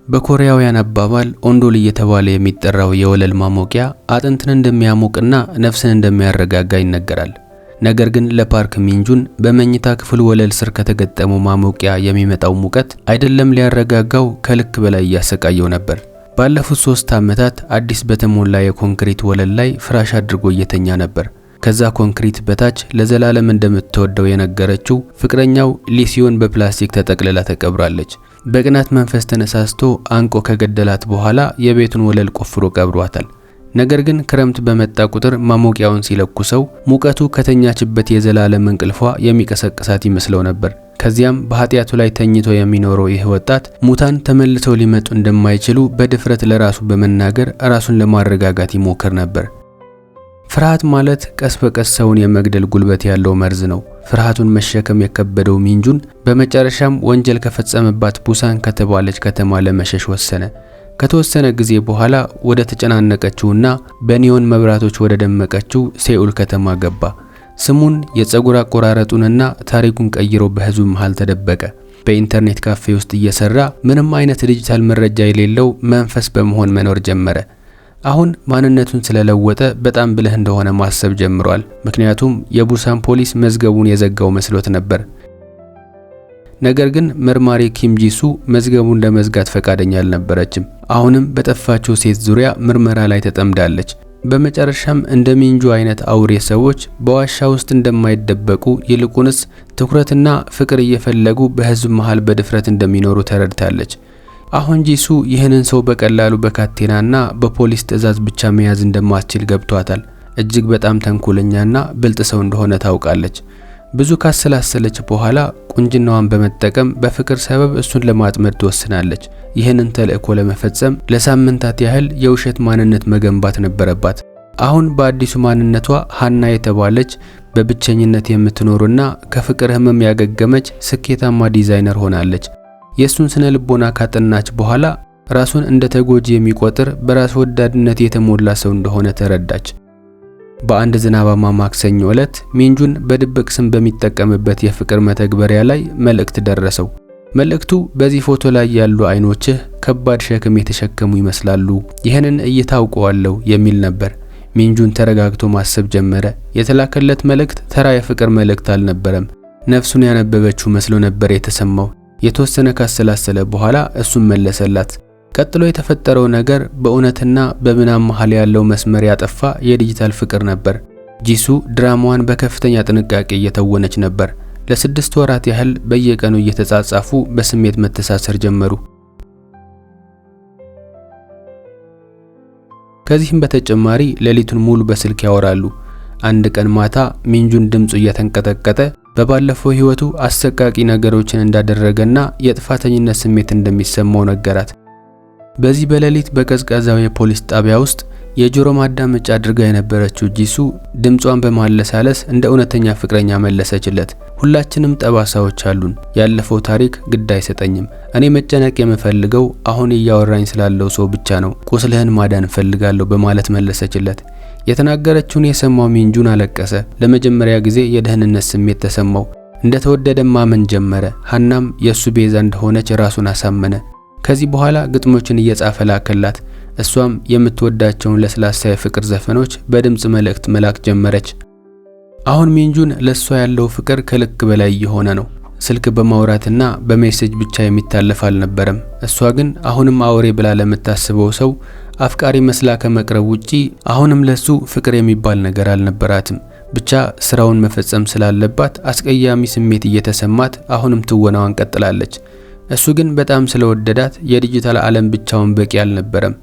በኮሪያውያን አባባል ኦንዶል እየተባለ የሚጠራው የወለል ማሞቂያ አጥንትን እንደሚያሞቅና ነፍስን እንደሚያረጋጋ ይነገራል። ነገር ግን ለፓርክ ሚንጁን በመኝታ ክፍል ወለል ስር ከተገጠመው ማሞቂያ የሚመጣው ሙቀት አይደለም ሊያረጋጋው ከልክ በላይ ያሰቃየው ነበር። ባለፉት 3 ዓመታት አዲስ በተሞላ የኮንክሪት ወለል ላይ ፍራሽ አድርጎ እየተኛ ነበር። ከዛ ኮንክሪት በታች ለዘላለም እንደምትወደው የነገረችው ፍቅረኛው ሊሲዮን በፕላስቲክ ተጠቅልላ ተቀብራለች። በቅናት መንፈስ ተነሳስቶ አንቆ ከገደላት በኋላ የቤቱን ወለል ቆፍሮ ቀብሯታል። ነገር ግን ክረምት በመጣ ቁጥር ማሞቂያውን ሲለኩሰው ሙቀቱ ከተኛችበት የዘላለም እንቅልፏ የሚቀሰቅሳት ይመስለው ነበር። ከዚያም በኃጢያቱ ላይ ተኝቶ የሚኖረው ይህ ወጣት ሙታን ተመልሰው ሊመጡ እንደማይችሉ በድፍረት ለራሱ በመናገር ራሱን ለማረጋጋት ይሞክር ነበር። ፍርሃት ማለት ቀስ በቀስ ሰውን የመግደል ጉልበት ያለው መርዝ ነው። ፍርሃቱን መሸከም የከበደው ሚንጁን በመጨረሻም ወንጀል ከፈጸመባት ቡሳን ከተባለች ከተማ ለመሸሽ ወሰነ። ከተወሰነ ጊዜ በኋላ ወደ ተጨናነቀችውና በኒዮን መብራቶች ወደ ደመቀችው ሴኡል ከተማ ገባ። ስሙን የፀጉር አቆራረጡንና ታሪኩን ቀይሮ በህዝብ መሃል ተደበቀ። በኢንተርኔት ካፌ ውስጥ እየሰራ ምንም አይነት ዲጂታል መረጃ የሌለው መንፈስ በመሆን መኖር ጀመረ። አሁን ማንነቱን ስለለወጠ በጣም ብልህ እንደሆነ ማሰብ ጀምሯል። ምክንያቱም የቡሳን ፖሊስ መዝገቡን የዘጋው መስሎት ነበር። ነገር ግን መርማሪ ኪም ጂሱ መዝገቡን ለመዝጋት ፈቃደኛ አልነበረችም። አሁንም በጠፋችው ሴት ዙሪያ ምርመራ ላይ ተጠምዳለች። በመጨረሻም እንደ ሚንጁ አይነት አውሬ ሰዎች በዋሻ ውስጥ እንደማይደበቁ ይልቁንስ ትኩረትና ፍቅር እየፈለጉ በህዝብ መሃል በድፍረት እንደሚኖሩ ተረድታለች። አሁን ጂሱ ይህንን ሰው በቀላሉ በካቴናና በፖሊስ ትዕዛዝ ብቻ መያዝ እንደማትችል ገብቷታል። እጅግ በጣም ተንኮለኛና ብልጥ ሰው እንደሆነ ታውቃለች። ብዙ ካሰላሰለች በኋላ ቁንጅናዋን በመጠቀም በፍቅር ሰበብ እሱን ለማጥመድ ትወስናለች። ይህንን ተልእኮ ለመፈጸም ለሳምንታት ያህል የውሸት ማንነት መገንባት ነበረባት። አሁን በአዲሱ ማንነቷ ሃና የተባለች በብቸኝነት የምትኖርና ከፍቅር ህመም ያገገመች ስኬታማ ዲዛይነር ሆናለች። የሱን ስነ ልቦና ካጠናች በኋላ ራሱን እንደ ተጎጂ የሚቆጥር በራስ ወዳድነት የተሞላ ሰው እንደሆነ ተረዳች። በአንድ ዝናባማ ማክሰኞ ዕለት ሚንጁን በድብቅ ስም በሚጠቀምበት የፍቅር መተግበሪያ ላይ መልእክት ደረሰው። መልእክቱ በዚህ ፎቶ ላይ ያሉ አይኖችህ ከባድ ሸክም የተሸከሙ ይመስላሉ፣ ይህንን እይታ አውቀዋለሁ የሚል ነበር። ሚንጁን ተረጋግቶ ማሰብ ጀመረ። የተላከለት መልእክት ተራ የፍቅር መልእክት አልነበረም። ነፍሱን ያነበበችው መስሎ ነበር የተሰማው። የተወሰነ ካሰላሰለ በኋላ እሱም መለሰላት። ቀጥሎ የተፈጠረው ነገር በእውነትና በምናብ መሃል ያለው መስመር ያጠፋ የዲጂታል ፍቅር ነበር። ጂሱ ድራማዋን በከፍተኛ ጥንቃቄ እየተወነች ነበር። ለ6 ወራት ያህል በየቀኑ እየተጻጻፉ በስሜት መተሳሰር ጀመሩ። ከዚህም በተጨማሪ ሌሊቱን ሙሉ በስልክ ያወራሉ። አንድ ቀን ማታ ሚንጁን ድምጹ እየተንቀጠቀጠ በባለፈው ህይወቱ አሰቃቂ ነገሮችን እንዳደረገና የጥፋተኝነት ስሜት እንደሚሰማው ነገራት። በዚህ በሌሊት በቀዝቃዛው የፖሊስ ጣቢያ ውስጥ የጆሮ ማዳመጫ አድርጋ የነበረችው ጂሱ ድምጿን በማለሳለስ እንደ እውነተኛ ፍቅረኛ መለሰችለት። ሁላችንም ጠባሳዎች አሉን። ያለፈው ታሪክ ግድ አይሰጠኝም። እኔ መጨነቅ የምፈልገው አሁን እያወራኝ ስላለው ሰው ብቻ ነው። ቁስልህን ማዳን ፈልጋለሁ በማለት መለሰችለት። የተናገረችውን የሰማው ሚንጁን አለቀሰ። ለመጀመሪያ ጊዜ የደህንነት ስሜት ተሰማው። እንደተወደደ ማመን ጀመረ። ሃናም የሱ ቤዛ እንደሆነች ራሱን አሳመነ። ከዚህ በኋላ ግጥሞችን እየጻፈ ላከላት። እሷም የምትወዳቸውን ለስላሳ የፍቅር ዘፈኖች በድምጽ መልእክት መላክ ጀመረች። አሁን ሚንጁን ለሷ ያለው ፍቅር ከልክ በላይ የሆነ ነው። ስልክ በማውራትና በሜሴጅ ብቻ የሚታለፍ አልነበረም። እሷ ግን አሁንም አውሬ ብላ ለምታስበው ሰው አፍቃሪ መስላ ከመቅረብ ውጪ አሁንም ለሱ ፍቅር የሚባል ነገር አልነበራትም። ብቻ ስራውን መፈጸም ስላለባት አስቀያሚ ስሜት እየተሰማት አሁንም ትወናዋን ቀጥላለች። እሱ ግን በጣም ስለወደዳት የዲጂታል ዓለም ብቻውን በቂ አልነበረም።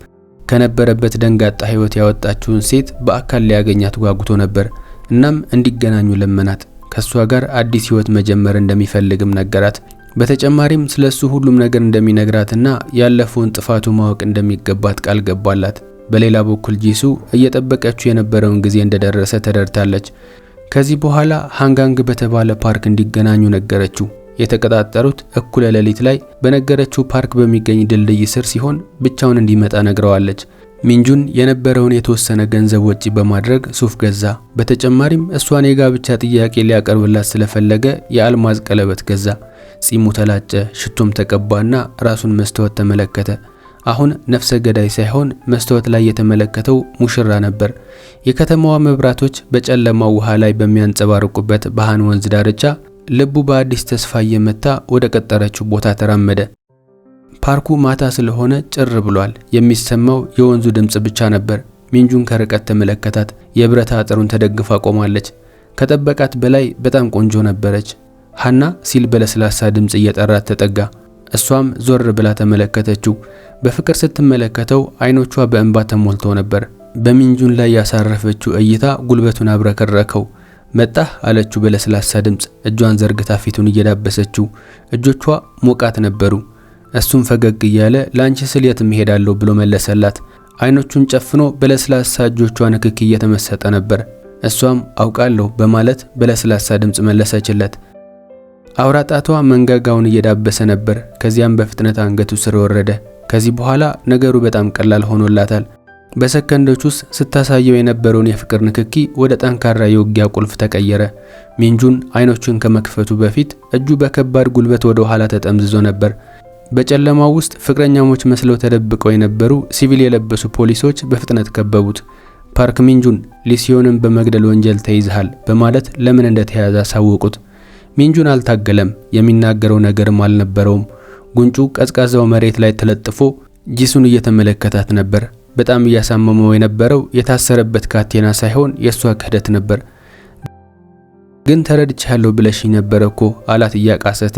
ከነበረበት ደንጋጣ ህይወት ያወጣችውን ሴት በአካል ሊያገኛት ጓጉቶ ነበር። እናም እንዲገናኙ ለመናት። ከሷ ጋር አዲስ ህይወት መጀመር እንደሚፈልግም ነገራት። በተጨማሪም ስለሱ ሁሉም ነገር እንደሚነግራትና ያለፈውን ጥፋቱ ማወቅ እንደሚገባት ቃል ገባላት። በሌላ በኩል ጂሱ እየጠበቀችው የነበረውን ጊዜ እንደደረሰ ተደርታለች። ከዚህ በኋላ ሃንጋንግ በተባለ ፓርክ እንዲገናኙ ነገረችው። የተቀጣጠሩት እኩለ ሌሊት ላይ በነገረችው ፓርክ በሚገኝ ድልድይ ስር ሲሆን ብቻውን እንዲመጣ ነግረዋለች። ሚንጁን የነበረውን የተወሰነ ገንዘብ ወጪ በማድረግ ሱፍ ገዛ። በተጨማሪም እሷን የጋብቻ ጥያቄ ሊያቀርብላት ስለፈለገ የአልማዝ ቀለበት ገዛ። ጺሙ ተላጨ፣ ሽቶም ተቀባና ራሱን መስታወት ተመለከተ። አሁን ነፍሰ ገዳይ ሳይሆን መስታወት ላይ የተመለከተው ሙሽራ ነበር። የከተማዋ መብራቶች በጨለማው ውሃ ላይ በሚያንጸባርቁበት በሃን ወንዝ ዳርቻ ልቡ በአዲስ ተስፋ እየመታ ወደ ቀጠረችው ቦታ ተራመደ። ፓርኩ ማታ ስለሆነ ጭር ብሏል። የሚሰማው የወንዙ ድምጽ ብቻ ነበር። ሚንጁን ከርቀት ተመለከታት። የብረት አጥሩን ተደግፋ ቆማለች። ከጠበቃት በላይ በጣም ቆንጆ ነበረች። ሃና ሲል በለስላሳ ድምጽ እየጠራት ተጠጋ። እሷም ዞር ብላ ተመለከተችው። በፍቅር ስትመለከተው አይኖቿ በእንባ ተሞልተው ነበር። በሚንጁን ላይ ያሳረፈችው እይታ ጉልበቱን አብረከረከው። መጣህ አለችው በለስላሳ ድምጽ፣ እጇን ዘርግታ ፊቱን እየዳበሰችው። እጆቿ ሞቃት ነበሩ። እሱም ፈገግ እያለ ላንቺ ስል የትም እሄዳለሁ ብሎ መለሰላት። አይኖቹን ጨፍኖ በለስላሳ እጆቿ ንክኪ እየተመሰጠ ነበር። እሷም አውቃለሁ በማለት በለስላሳ ድምጽ መለሰችለት። አውራ ጣቷ መንጋጋውን እየዳበሰ ነበር። ከዚያም በፍጥነት አንገቱ ስር ወረደ። ከዚህ በኋላ ነገሩ በጣም ቀላል ሆኖላታል። በሰከንዶች ውስጥ ስታሳየው የነበረውን የፍቅር ንክኪ ወደ ጠንካራ የውጊያ ቁልፍ ተቀየረ። ሚንጁን አይኖቹን ከመክፈቱ በፊት እጁ በከባድ ጉልበት ወደ ኋላ ተጠምዝዞ ነበር። በጨለማው ውስጥ ፍቅረኛሞች መስለው ተደብቀው የነበሩ ሲቪል የለበሱ ፖሊሶች በፍጥነት ከበቡት። ፓርክ ሚንጁን ሊሲዮንን በመግደል ወንጀል ተይዘሃል በማለት ለምን እንደተያዘ አሳወቁት። ሚንጁን አልታገለም። የሚናገረው ነገርም አልነበረውም። ጉንጩ ቀዝቃዛው መሬት ላይ ተለጥፎ ጂሱን እየተመለከታት ነበር። በጣም እያሳመመው የነበረው የታሰረበት ካቴና ሳይሆን የሷ ክህደት ነበር። ግን ተረድቻለሁ ብለሽኝ ነበር እኮ አላት እያቃሰተ።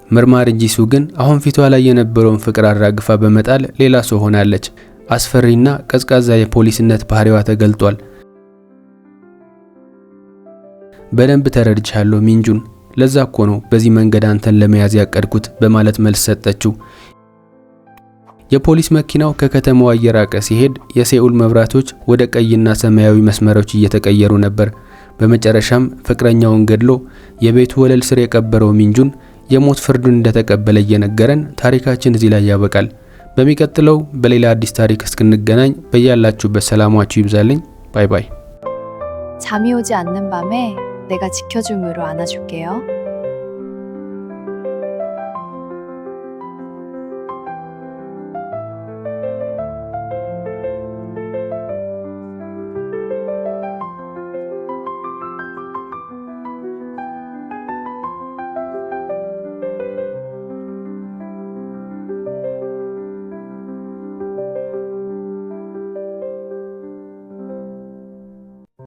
መርማሪ ጂሱ ግን አሁን ፊቷ ላይ የነበረውን ፍቅር አራግፋ በመጣል ሌላ ሰው ሆናለች። አስፈሪና ቀዝቃዛ የፖሊስነት ባህሪዋ ተገልጧል። በደንብ ተረድቻለሁ ሚንጁን፣ ለዛ እኮ ነው በዚህ መንገድ አንተን ለመያዝ ያቀድኩት በማለት መልስ ሰጠችው። የፖሊስ መኪናው ከከተማዋ እየራቀ ሲሄድ የሴኡል መብራቶች ወደ ቀይና ሰማያዊ መስመሮች እየተቀየሩ ነበር። በመጨረሻም ፍቅረኛውን ገድሎ የቤቱ ወለል ስር የቀበረው ሚንጁን የሞት ፍርዱን እንደተቀበለ እየነገረን ታሪካችን እዚህ ላይ ያበቃል። በሚቀጥለው በሌላ አዲስ ታሪክ እስክንገናኝ በያላችሁበት ሰላማችሁ ይብዛልኝ። ባይ ባይ። 잠이 오지 않는 밤에 내가 지켜줌으로 안아줄게요.